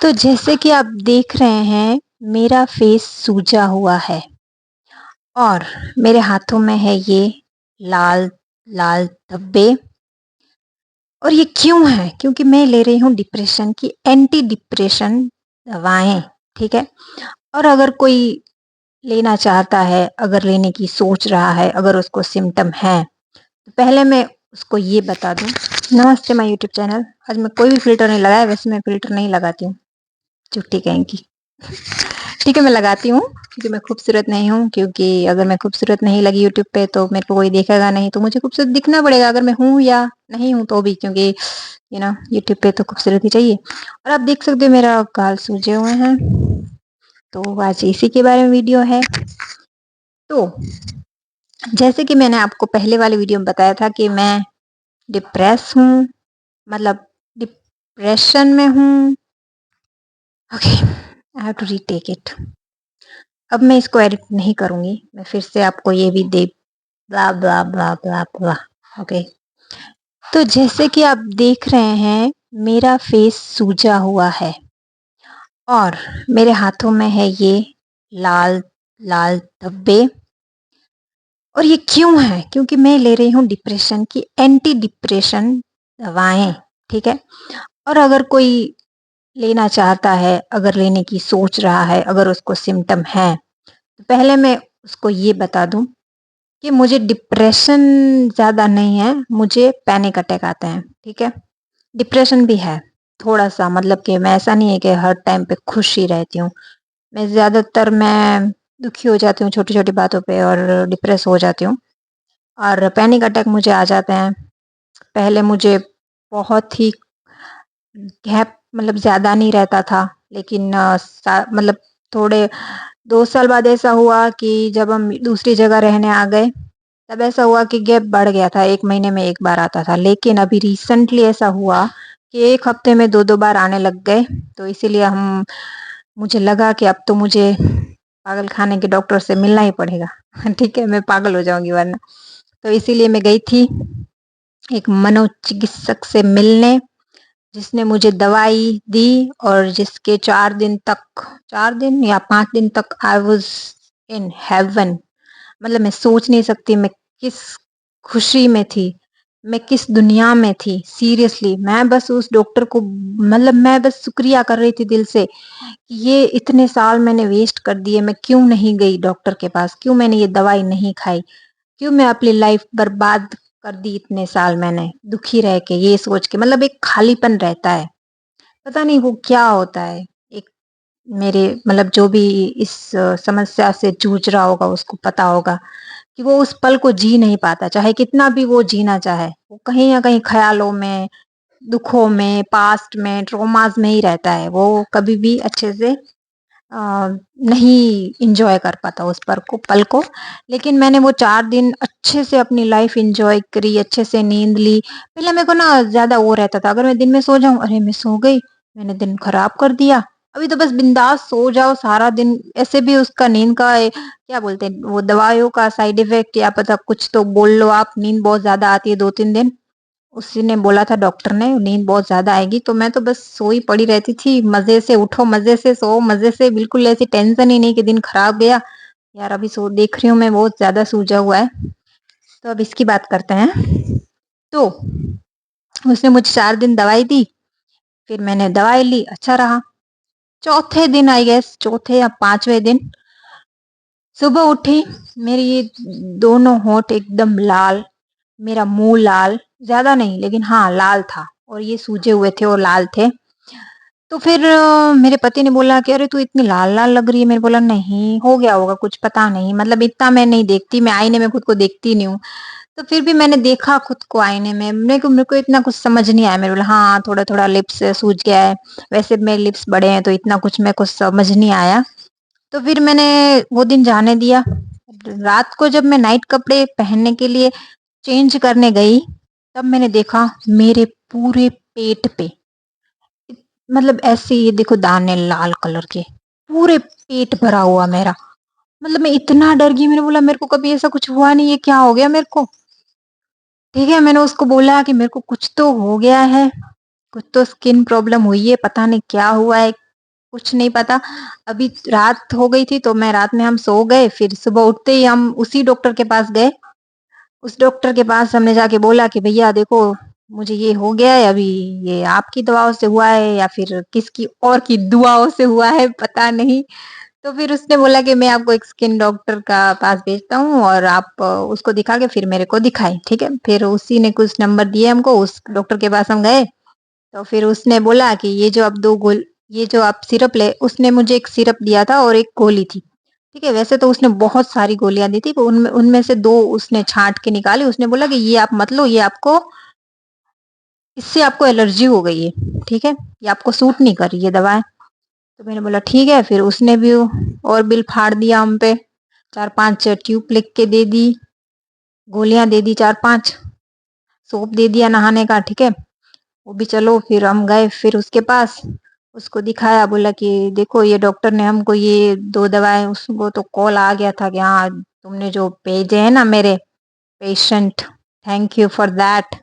तो जैसे कि आप देख रहे हैं, मेरा फेस सूजा हुआ है और मेरे हाथों में है ये लाल लाल धब्बे। और ये क्यों है? क्योंकि मैं ले रही हूँ डिप्रेशन की एंटी डिप्रेशन दवाएं। ठीक है। और अगर कोई लेना चाहता है, अगर लेने की सोच रहा है, अगर उसको सिम्टम है, तो पहले मैं उसको ये बता दूं। नमस्ते माय यूट्यूब चैनल। आज मैं कोई भी फिल्टर नहीं लगाया, वैसे मैं फिल्टर नहीं लगाती हूँ, झूठी कहेंगी। ठीक है, मैं लगाती हूँ क्योंकि मैं खूबसूरत नहीं हूँ। क्योंकि अगर मैं खूबसूरत नहीं लगी यूट्यूब पे तो मेरे को कोई देखेगा नहीं, तो मुझे खूबसूरत दिखना पड़ेगा, अगर मैं हूँ या नहीं हूँ तो भी। क्योंकि यूट्यूब पे तो खूबसूरत ही चाहिए। और आप देख सकते हो मेरा गाल सूजे हुए हैं, तो आज इसी के बारे में वीडियो है। तो जैसे कि मैंने आपको पहले वाले वीडियो में बताया था कि मैं डिप्रेस हूँ, मतलब डिप्रेशन में हूँ। Okay, I have to retake it. अब मैं इसको एडिट नहीं करूंगी, मैं फिर से आपको ये भी दे ब्ला ब्ला ब्ला ब्ला ब्ला। ओके। तो जैसे कि आप देख रहे हैं, मेरा फेस सूजा हुआ है और मेरे हाथों में है ये लाल लाल धब्बे। और ये क्यों है? क्योंकि मैं ले रही हूँ डिप्रेशन की एंटी डिप्रेशन दवाएं। ठीक है। और अगर कोई लेना चाहता है, अगर लेने की सोच रहा है, अगर उसको सिम्टम है, तो पहले मैं उसको ये बता दूं कि मुझे डिप्रेशन ज़्यादा नहीं है, मुझे पैनिक अटैक आते हैं। ठीक है। डिप्रेशन भी है थोड़ा सा, मतलब कि मैं ऐसा नहीं है कि हर टाइम पे खुश ही रहती हूँ। मैं दुखी हो जाती हूँ छोटी छोटी बातों पे और डिप्रेस हो जाती हूँ। और पैनिक अटैक मुझे आ जाते हैं। पहले मुझे बहुत ही गैप, मतलब ज़्यादा नहीं रहता था, लेकिन मतलब थोड़े 2 साल बाद ऐसा हुआ कि जब हम दूसरी जगह रहने आ गए, तब ऐसा हुआ कि गैप बढ़ गया था, 1 महीने में 1 बार आता था। लेकिन अभी रिसेंटली ऐसा हुआ कि 1 हफ्ते में 2-2 बार आने लग गए। तो इसीलिए हम मुझे लगा कि अब तो मुझे पागल खाने के डॉक्टर से मिलना ही पड़ेगा। ठीक है, मैं पागल हो जाऊंगी वरना। तो इसीलिए मैं गई थी एक मनोचिकित्सक से मिलने, जिसने मुझे दवाई दी। और जिसके 4 दिन या 5 दिन तक आई वॉज इन हेवन। मतलब मैं सोच नहीं सकती मैं किस खुशी में थी, मैं किस दुनिया में थी। सीरियसली मैं बस उस डॉक्टर को, मतलब मैं बस शुक्रिया कर रही थी दिल से कि ये इतने साल मैंने वेस्ट कर दिए, मैं क्यों नहीं गई डॉक्टर के पास, क्यों मैंने ये दवाई नहीं खाई, क्यों मैं अपनी लाइफ बर्बाद कर दी इतने साल मैंने दुखी रह के, ये सोच के। मतलब एक खालीपन रहता है, पता नहीं वो क्या होता है। एक मेरे, मतलब जो भी इस समस्या से जूझ रहा होगा उसको पता होगा कि वो उस पल को जी नहीं पाता, चाहे कितना भी वो जीना चाहे, वो कहीं ना कहीं ख्यालों में, दुखों में, पास्ट में, ट्रोमास में ही रहता है। वो कभी भी अच्छे से नहीं इंजॉय कर पाता उस पल को। लेकिन मैंने वो 4 दिन अच्छे से अपनी लाइफ इंजॉय करी, अच्छे से नींद ली। पहले मेरे को ना ज्यादा वो रहता था, अगर मैं दिन में सो जाऊं, अरे मैं सो गई, मैंने दिन खराब कर दिया। अभी तो बस बिंदास सो जाओ सारा दिन। ऐसे भी उसका नींद का क्या बोलते हैं, वो दवाइयों का साइड इफेक्ट या पता कुछ तो बोल लो आप, नींद बहुत ज्यादा आती है 2-3 दिन। उसी ने बोला था डॉक्टर ने, नींद बहुत ज्यादा आएगी। तो मैं तो बस सोई पड़ी रहती थी, मजे से उठो, मजे से सो, मजे से, बिल्कुल ऐसी टेंशन ही नहीं कि दिन खराब गया। यार अभी सो देख रही हूँ मैं बहुत ज्यादा सूजा हुआ है। तो अब इसकी बात करते हैं। तो उसने मुझे 4 दिन दवाई दी, फिर मैंने दवाई ली, अच्छा रहा। चौथे दिन, आई गेस चौथे या 5वें दिन, सुबह उठी, मेरी ये दोनों होंठ एकदम लाल, मेरा मुंह लाल, ज्यादा नहीं लेकिन हाँ लाल था, और ये सूजे हुए थे और लाल थे। तो फिर मेरे पति ने बोला कि अरे तू इतनी लाल लाल लग रही है। मैंने बोला नहीं, हो गया होगा कुछ, पता नहीं, मतलब इतना मैं नहीं देखती, मैं आईने में खुद को देखती नहीं हूँ। तो फिर भी मैंने देखा खुद को आईने में, मेरे को इतना कुछ समझ नहीं आया। मेरे बोला हाँ थोड़ा थोड़ा लिप्स सूज गया है, वैसे मेरे लिप्स बड़े हैं, तो इतना कुछ मेरे को समझ नहीं आया। तो फिर मैंने वो दिन जाने दिया। रात को जब मैं नाइट कपड़े पहनने के लिए चेंज करने गई, तब मैंने देखा मेरे पूरे पेट पे, मतलब ऐसे ये देखो दाने लाल कलर के, पूरे पेट भरा हुआ मेरा। मतलब मैं इतना डर गई, मैंने बोला मेरे को कभी ऐसा कुछ हुआ नहीं, ये क्या हो गया मेरे को। ठीक है, मैंने उसको बोला कि मेरे को कुछ तो हो गया है, कुछ तो स्किन प्रॉब्लम हुई है, पता नहीं क्या हुआ है, कुछ नहीं पता। अभी रात हो गई थी तो मैं रात में हम सो गए, फिर सुबह उठते ही हम उसी डॉक्टर के पास गए। उस डॉक्टर के पास हमने जाके बोला कि भैया देखो, मुझे ये हो गया है अभी, ये आपकी दवाओं से हुआ है या फिर किसकी और की दुआओं से हुआ है पता नहीं। तो फिर उसने बोला कि मैं आपको एक स्किन डॉक्टर का पास भेजता हूँ और आप उसको दिखा के फिर मेरे को दिखाएं, ठीक है। फिर उसी ने कुछ नंबर दिए हमको, उस डॉक्टर के पास हम गए। तो फिर उसने बोला कि ये जो आप सिरप ले, उसने मुझे एक सिरप दिया था और एक गोली थी। ठीक है, वैसे तो उसने बहुत सारी गोलियाँ दी थी, पर उनमें उनमें से 2 उसने छाँट के निकाली। उसने बोला कि ये आप मत लो, ये आपको इससे आपको एलर्जी हो गई है, ठीक है? ये आपको सूट नहीं कर रही ये दवाएँ। तो मैंने बोला ठीक है, फिर उसने भी और बिल फाड़ दिया हम पे। 4-5 ट्यूब लिख के दे दी, गोलियाँ दे दी 4-5, सोप दे दिया नहाने का, ठीक है? वो भी चलो फिर हम गए फिर उसके पास, उसको दिखाया, बोला कि देखो ये डॉक्टर ने हमको ये 2 दवाएँ, उसको तो कॉल आ गया था कि हाँ, तुमने जो भेजे हैं ना मेरे patient, thank you for that.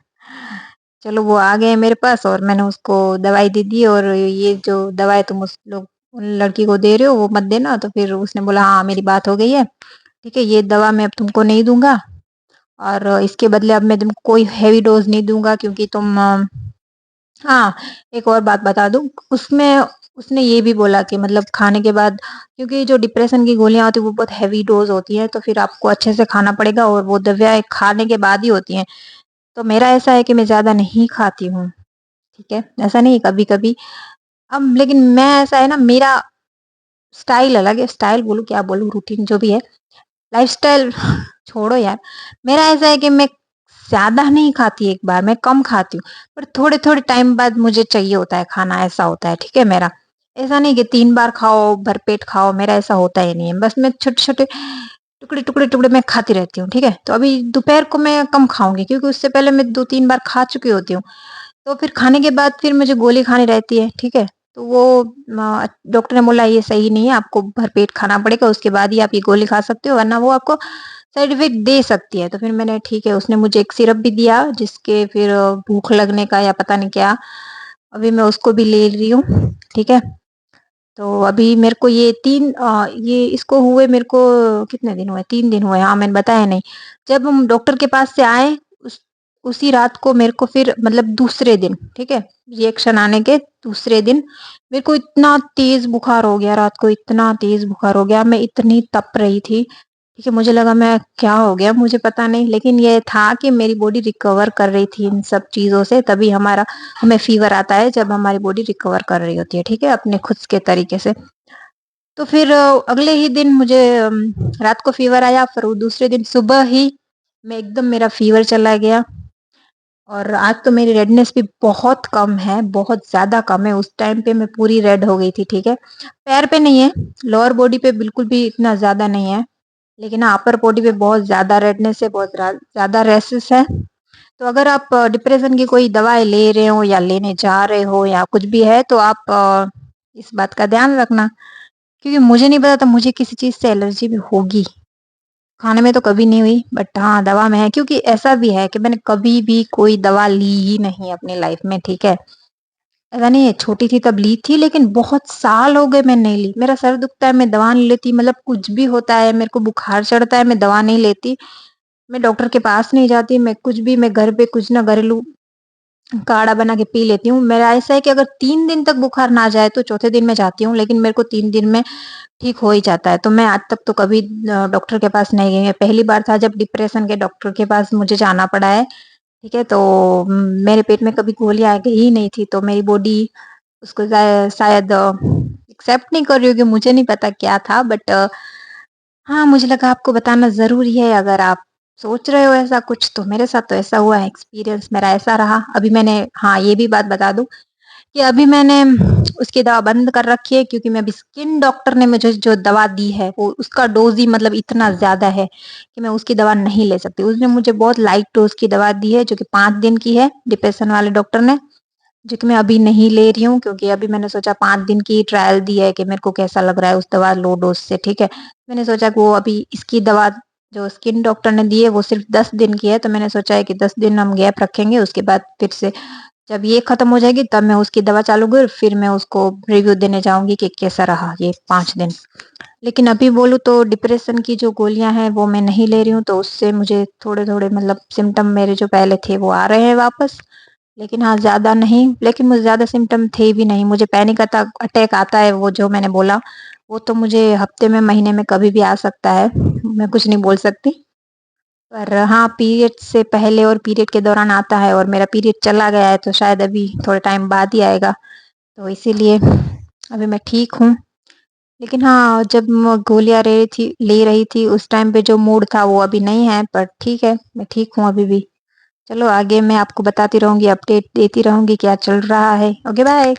चलो वो आ गए मेरे पास और मैंने उसको दवाई दे दी, और ये जो दवाई तुम उस लोग उन लड़की को दे रहे हो वो मत देना। तो फिर उसने बोला हाँ, मेरी बात हो गई है, ठीक है, ये दवा मैं अब तुमको नहीं दूँगा और इसके बदले अब मैं तुमको कोई हेवी डोज़ नहीं दूँगा, क्योंकि तुम हाँ, एक और बात बता दूँ, उसमें उसने ये भी बोला कि मतलब खाने के बाद, क्योंकि जो डिप्रेशन की गोलियाँ होती हैं वो बहुत हेवी डोज़ होती हैं, तो फिर आपको अच्छे से खाना पड़ेगा और वो दवाएँ खाने के बाद ही होती हैं। तो मेरा ऐसा है कि मैं ज़्यादा नहीं खाती हूँ, ठीक है? ऐसा नहीं, कभी-कभी। अब लेकिन मैं, ऐसा है ना, मेरा स्टाइल अलग है, स्टाइल बोलूँ क्या बोलूँ, रूटीन जो भी है, लाइफ़स्टाइल छोड़ो यार। मेरा ऐसा है कि मैं ज़्यादा नहीं खाती एक बार, मैं कम खाती हूँ, पर थोड़े-थोड़े टाइम बाद मुझे चाहिए होता है खाना, ऐसा होता है, ठीक है मेरा। ऐसा नहीं कि 3 बार खाओ, भरपेट खाओ, मेरा ऐसा होता ही नहीं है। बस मैं छोटे-छोटे टुकड़े-टुकड़े मैं खाती रहती हूँ, ठीक है? तो अभी दोपहर को मैं कम खाऊँगी, क्योंकि उससे पहले मैं 2-3 बार खा चुकी होती हूँ। तो फिर खाने के बाद फिर मुझे गोली खानी रहती है, ठीक है? तो वो डॉक्टर ने बोला ये सही नहीं है, आपको भरपेट खाना पड़ेगा, उसके बाद ही आप ये गोली खा सकते हो, वरना वो आपको साइड इफ़ेक्ट दे सकती है। तो फिर मैंने, ठीक है, उसने मुझे एक सिरप भी दिया जिसके फिर भूख लगने का या पता नहीं क्या, अभी मैं उसको भी ले रही हूँ, ठीक है? तो अभी मेरे को ये इसको हुए मेरे को कितने दिन हुए? 3 दिन हुए, हाँ, मैंने बताया नहीं। जब हम डॉक्टर के पास से आए, उस उसी रात को मेरे को फिर मतलब दूसरे दिन, ठीक है? रिएक्शन आने के दूसरे दिन मेरे को इतना तेज़ बुखार हो गया, रात को इतना तेज़ बुखार हो गया, मैं इतनी तप रही थी, ठीक है? मुझे लगा मैं क्या हो गया मुझे पता नहीं, लेकिन ये था कि मेरी बॉडी रिकवर कर रही थी इन सब चीज़ों से, तभी हमें फ़ीवर आता है जब हमारी बॉडी रिकवर कर रही होती है, ठीक है? अपने खुद के तरीके से। तो फिर अगले ही दिन मुझे रात को फ़ीवर आया, फिर वो दूसरे दिन सुबह ही मैं एकदम, मेरा फ़ीवर चला गया और आज तो मेरी रेडनेस भी बहुत कम है, बहुत ज़्यादा कम है, उस टाइम पे मैं पूरी रेड हो गई थी, ठीक है? पैर पे नहीं है, लोअर बॉडी पे बिल्कुल भी इतना ज़्यादा नहीं है, लेकिन हाँ, अपर बॉडी पे बहुत ज़्यादा रेडनेस है, बहुत ज़्यादा रैशेस है। तो अगर आप डिप्रेशन की कोई दवाई ले रहे हो या लेने जा रहे हो या कुछ भी है, तो आप इस बात का ध्यान रखना, क्योंकि मुझे नहीं पता था मुझे किसी चीज़ से एलर्जी भी होगी। खाने में तो कभी नहीं हुई, बट हाँ, दवा में है, क्योंकि ऐसा भी है कि मैंने कभी भी कोई दवा ली ही नहीं अपनी लाइफ में, ठीक है? ऐसा नहीं है, छोटी थी तब ली थी, लेकिन बहुत साल हो गए मैंने नहीं ली। मेरा सर दुखता है, मैं दवा नहीं लेती, मतलब कुछ भी होता है, मेरे को बुखार चढ़ता है, मैं दवा नहीं लेती, मैं डॉक्टर के पास नहीं जाती, मैं कुछ भी, मैं घर पे कुछ ना घरेलू काढ़ा बना के पी लेती हूँ। मेरा ऐसा है कि अगर 3 दिन तक बुखार ना जाए तो चौथे दिन मैं जाती हूँ, लेकिन मेरे को 3 दिन में ठीक हो ही जाता है। तो मैं आज तक तो कभी डॉक्टर के पास नहीं गई है। पहली बार था जब डिप्रेशन के डॉक्टर के पास मुझे जाना पड़ा है, ठीक है? तो मेरे पेट में कभी गोलियाँ गई ही नहीं थी, तो मेरी बॉडी उसको शायद एक्सेप्ट नहीं कर रही होगी, मुझे नहीं पता क्या था, बट हाँ, मुझे लगा आपको बताना ज़रूरी है। अगर आप सोच रहे हो ऐसा कुछ, तो मेरे साथ तो ऐसा हुआ है, एक्सपीरियंस मेरा ऐसा रहा। अभी मैंने, हाँ, ये भी बात बता दूँ कि अभी मैंने उसकी दवा बंद कर रखी है, क्योंकि मैं अभी, स्किन डॉक्टर ने मुझे जो दवा दी है वो उसका डोज़ ही मतलब इतना ज़्यादा है कि मैं उसकी दवा नहीं ले सकती। उसने मुझे बहुत लाइट डोज़ की दवा दी है जो कि 5 दिन की है, डिप्रेशन वाले डॉक्टर ने, जो कि मैं अभी नहीं ले रही हूँ, क्योंकि अभी मैंने सोचा 5 दिन की ट्रायल दी है कि मेरे को कैसा लग रहा है उस दवा लो डोज़ से, ठीक है। मैंने सोचा कि वो अभी इसकी दवा जो स्किन डॉक्टर ने दी है वो सिर्फ़ 10 दिन की है, तो मैंने सोचा है कि 10 दिन हम गैप रखेंगे, उसके बाद फिर से जब ये ख़त्म हो जाएगी तब मैं उसकी दवा चालू करूँ, फिर मैं उसको रिव्यू देने जाऊँगी कि कैसा रहा ये 5 दिन। लेकिन अभी बोलूँ तो डिप्रेशन की जो गोलियाँ हैं वो मैं नहीं ले रही हूँ, तो उससे मुझे थोड़े-थोड़े मतलब सिम्पटम मेरे जो पहले थे वो आ रहे हैं वापस। लेकिन हाँ, ज़्यादा नहीं, लेकिन मुझे ज़्यादा सिम्पटम थे भी नहीं। मुझे पैनिक अटैक आता है, वो जो मैंने बोला, वो तो मुझे हफ़्ते में, महीने में कभी भी आ सकता है। मैं कुछ नहीं बोल सकती। पर हाँ, पीरियड से पहले और पीरियड के दौरान आता है, और मेरा पीरियड चला गया है तो शायद अभी थोड़े टाइम बाद ही आएगा। तो इसीलिए अभी मैं ठीक हूँ। लेकिन हाँ, जब मैं गोलियाँ ले रही थी उस टाइम पे जो मूड था वो अभी नहीं है, पर ठीक है, मैं ठीक हूँ अभी भी। चलो आगे मैं आपको बताती रहूँगी, अपडेट देती रहूँगी क्या चल रहा है। Okay bye.